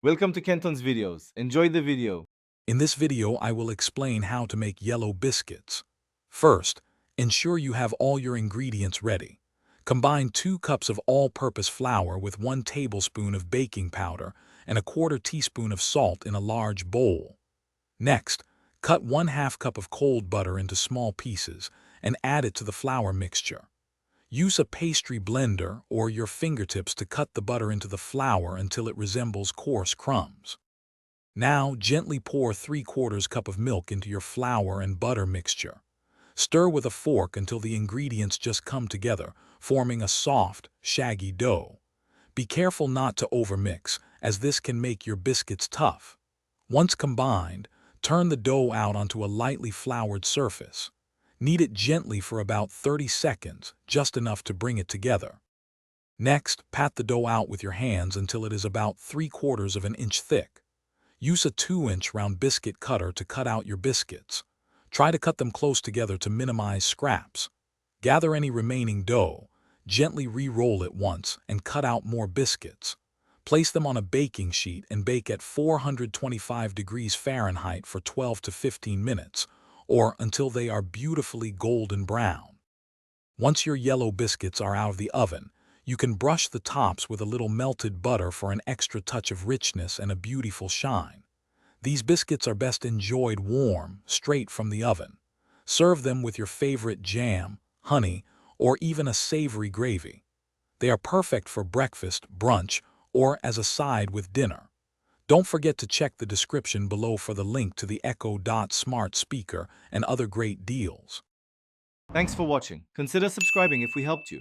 Welcome to Kenton's videos. Enjoy the video. In this video, I will explain how to make yellow biscuits. First, ensure you have all your ingredients ready. Combine 2 cups of all-purpose flour with 1 tablespoon of baking powder and a 1/4 teaspoon of salt in a large bowl. Next, cut 1/2 cup of cold butter into small pieces and add it to the flour mixture. Use a pastry blender or your fingertips to cut the butter into the flour until it resembles coarse crumbs. Now, gently pour 3/4 cup of milk into your flour and butter mixture. Stir with a fork until the ingredients just come together, forming a soft, shaggy dough. Be careful not to overmix, as this can make your biscuits tough. Once combined, turn the dough out onto a lightly floured surface. Knead it gently for about 30 seconds, just enough to bring it together. Next, pat the dough out with your hands until it is about 3/4 of an inch thick. Use a 2-inch round biscuit cutter to cut out your biscuits. Try to cut them close together to minimize scraps. Gather any remaining dough, gently re-roll it once, and cut out more biscuits. Place them on a baking sheet and bake at 425 degrees Fahrenheit for 12 to 15 minutes, or until they are beautifully golden brown. Once your yellow biscuits are out of the oven, you can brush the tops with a little melted butter for an extra touch of richness and a beautiful shine. These biscuits are best enjoyed warm, straight from the oven. Serve them with your favorite jam, honey, or even a savory gravy. They are perfect for breakfast, brunch, or as a side with dinner. Don't forget to check the description below for the link to the Echo Dot smart speaker and other great deals. Thanks for watching. Consider subscribing if we helped you.